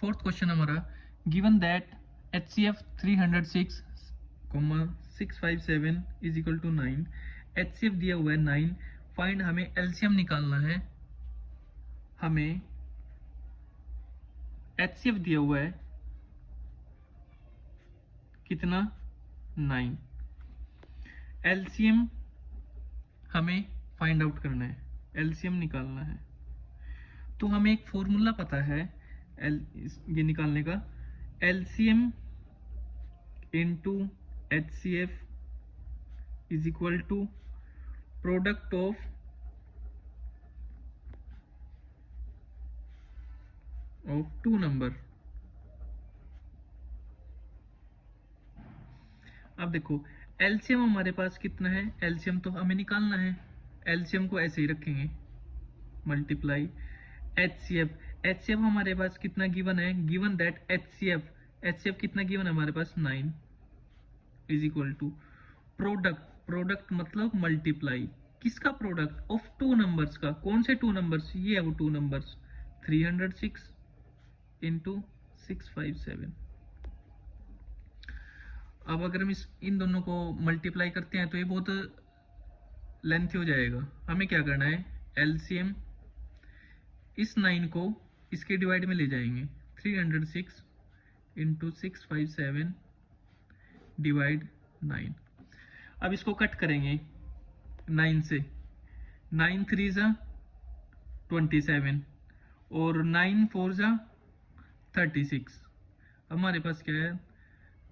Fourth question हमारा, given that HCF 306,657 is equal to 9, HCF दिया हुआ है 9, फाइंड, हमें एलसीएम निकालना है, हमें HCF दिया हुआ है कितना 9, एलसीएम हमें फाइंड आउट करना है, एलसीएम निकालना है। तो हमें एक फॉर्मूला पता है ये निकालने का, LCM into HCF is equal to product of two number. अब देखो एलसीएम हमारे पास कितना है, एलसीएम तो हमें निकालना है, एलसीएम को ऐसे ही रखेंगे मल्टीप्लाई HCF हमारे पास कितना गिवन है, गिवन दैट HCF कितना गिवन है हमारे पास 9 इज इक्वल टू प्रोडक्ट मतलब मल्टीप्लाई, किसका प्रोडक्ट, ऑफ टू नंबर्स का, कौन से टू नंबर्स, ये है वो टू नंबर्स, 306 इंटू 657। अब अगर हम इन दोनों को मल्टीप्लाई करते हैं तो ये बहुत लेंथी हो जाएगा, हमें क्या करना है, एलसीएम इस 9 को इसके डिवाइड में ले जाएंगे, 306 इंटू 657 डिवाइड 9। अब इसको कट करेंगे 9 से, 9 3 जा 27 और 9 4 जा 36, हमारे पास क्या है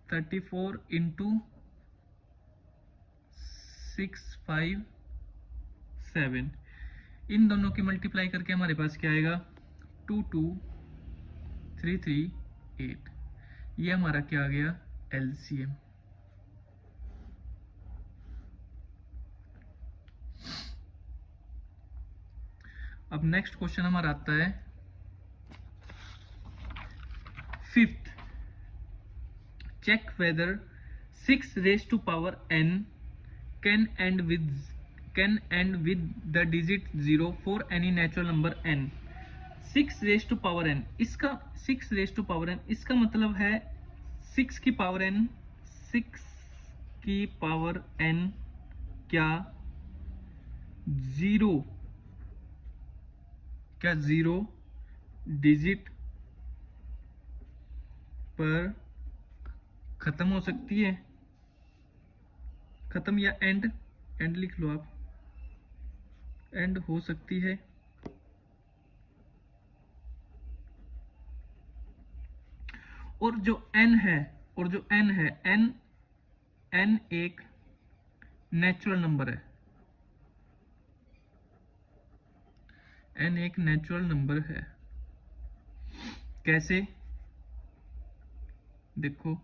34 इंटू 657, इन दोनों की मल्टीप्लाई करके हमारे पास क्या आएगा 22338, ये हमारा क्या आ गया एलसीएम। अब नेक्स्ट क्वेश्चन हमारा आता है fifth, check whether 6 raised to power n can end with the digit 0 for any natural number n। 6 raised to power n, इसका 6 raised to power n इसका मतलब है 6 की पावर n, 6 की पावर n क्या 0 डिजिट पर खत्म हो सकती है, खत्म या एंड लिख लो आप, एंड हो सकती है। और जो n है n एक नेचुरल नंबर है, n एक नेचुरल नंबर है। कैसे, देखो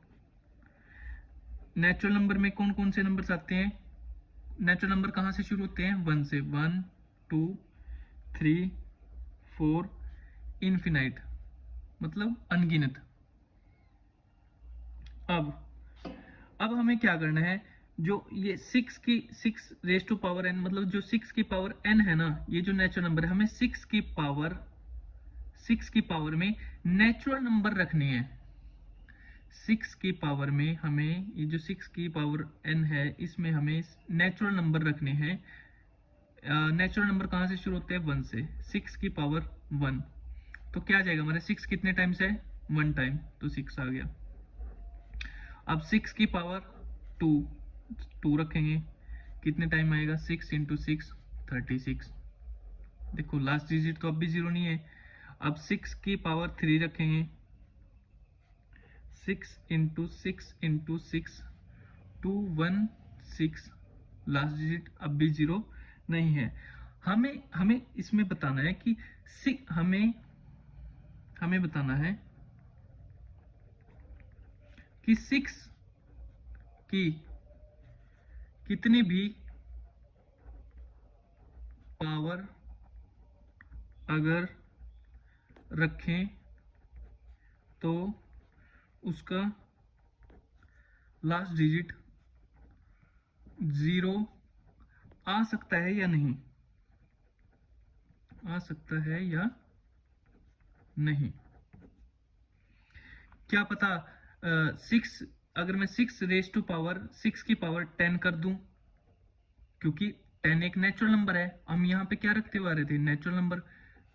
नेचुरल नंबर में कौन कौन से नंबर्स आते हैं, नेचुरल नंबर कहां से शुरू होते हैं, 1 से, 1 2 3 4 इनफिनाइट मतलब अनगिनत। अब हमें क्या करना है, जो ये 6 रेज टू पावर n मतलब जो 6 की पावर n है ना, ये जो नेचुरल नंबर है, हमें 6 की पावर में नेचुरल नंबर रखनी है। 6 की पावर में हमें ये जो 6 की पावर n है, इसमें हमें नेचुरल नंबर रखने हैं। नेचुरल नंबर कहां से शुरू होते हैं, 1 से, 6 की पावर 1, तो क्या आ जाएगा हमारे 6 कितने टाइम्स है, 1 टाइम, तो 6 आ गया। अब 6 की पावर 2 रखेंगे, कितने टाइम आएगा, 6 इंटू 6 36, देखो लास्ट डिजिट तो अब भी 0 नहीं है। अब 6 की पावर 3 रखेंगे, 6 इंटू 6 इंटू 6 216, लास्ट डिजिट अब भी 0 नहीं है। हमें इसमें बताना है कि हमें बताना है कि 6 की कितनी भी पावर अगर रखें तो उसका लास्ट डिजिट 0 आ सकता है या नहीं, आ सकता है या नहीं। क्या पता 6, अगर मैं 6 रेज टू पावर 6 की पावर 10 कर दूं, क्योंकि 10 एक नेचुरल नंबर है, हम यहाँ पे क्या रखते हुए आ रहे थे, नेचुरल नंबर।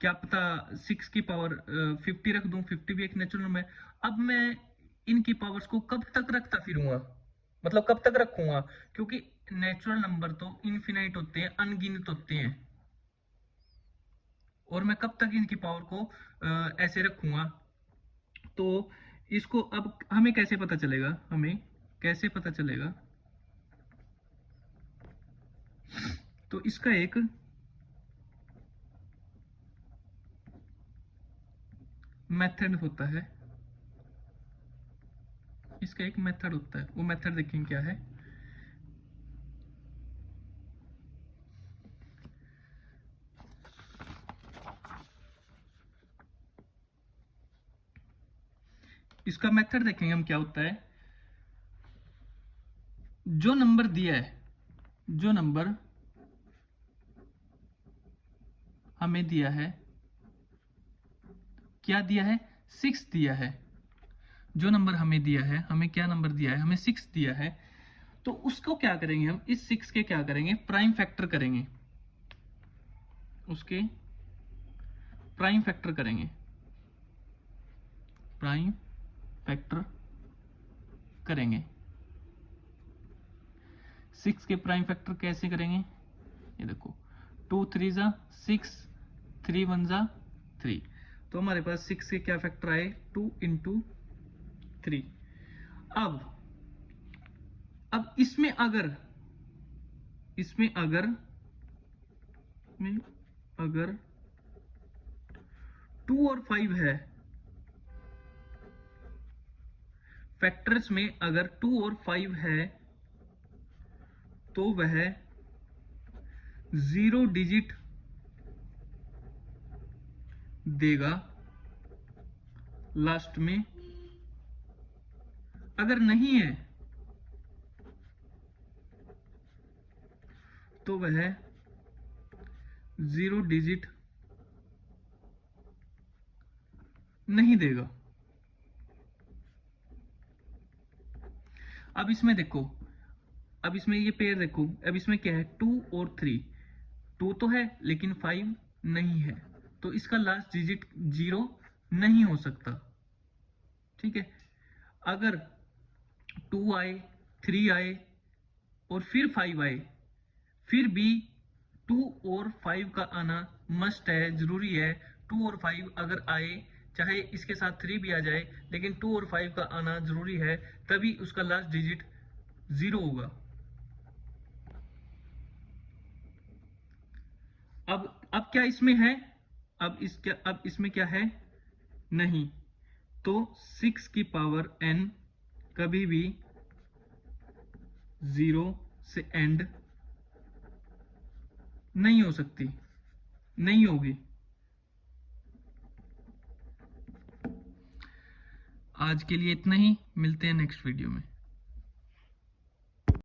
क्या पता 6 की पावर 50 रख दूं, 50 भी एक नेचुरल नंबर है। अब मैं इनकी पावर्स को कब तक रखता फिरूंगा, मतलब कब तक रखूंगा, क्योंकि नेचुरल नंबर तो इनफिनाइट होते हैं, अनगिनत होते हैं, और मैं कब तक इनकी पावर को ऐसे रखूंगा। तो इसको अब हमें कैसे पता चलेगा, हमें कैसे पता चलेगा, तो इसका एक मेथड होता है, इसका एक मेथड होता है, वो मेथड देखेंगे क्या है। इसका मेथड देखेंगे हम क्या होता है। जो नंबर दिया है, जो नंबर हमें दिया है, क्या दिया है, 6 दिया है। जो नंबर हमें दिया है, हमें क्या नंबर दिया है, हमें 6 दिया है। तो उसको क्या करेंगे हम, इस 6 के क्या करेंगे, प्राइम फैक्टर करेंगे, उसके प्राइम फैक्टर करेंगे, प्राइम फैक्टर करेंगे। 6 के प्राइम फैक्टर कैसे करेंगे, ये देखो, 2 3 जा 6, 3 1 जा 3, तो हमारे पास 6 के क्या फैक्टर आए, 2 इंटू 3। अब इसमें अगर अगर 2 और 5 है, फैक्टर्स में अगर 2 और 5 है, तो वह 0 डिजिट देगा लास्ट में। अगर नहीं है तो वह 0 डिजिट नहीं देगा। अब इसमें देखो, अब इसमें ये पेयर देखो, अब इसमें क्या है, 2 और 3, 2 तो है लेकिन 5 नहीं है, तो इसका लास्ट डिजिट 0 नहीं हो सकता। ठीक है, अगर 2 आए, 3 आए और फिर 5 आए, फिर भी 2 और 5 का आना मस्ट है, जरूरी है। 2 और 5 अगर आए, चाहे इसके साथ 3 भी आ जाए, लेकिन 2 और 5 का आना जरूरी है, तभी उसका लास्ट डिजिट 0 होगा। अब क्या इसमें है, अब इसमें क्या है, नहीं, तो 6 की पावर n कभी भी 0 से एंड नहीं हो सकती, नहीं होगी। आज के लिए इतना ही, मिलते हैं नेक्स्ट वीडियो में।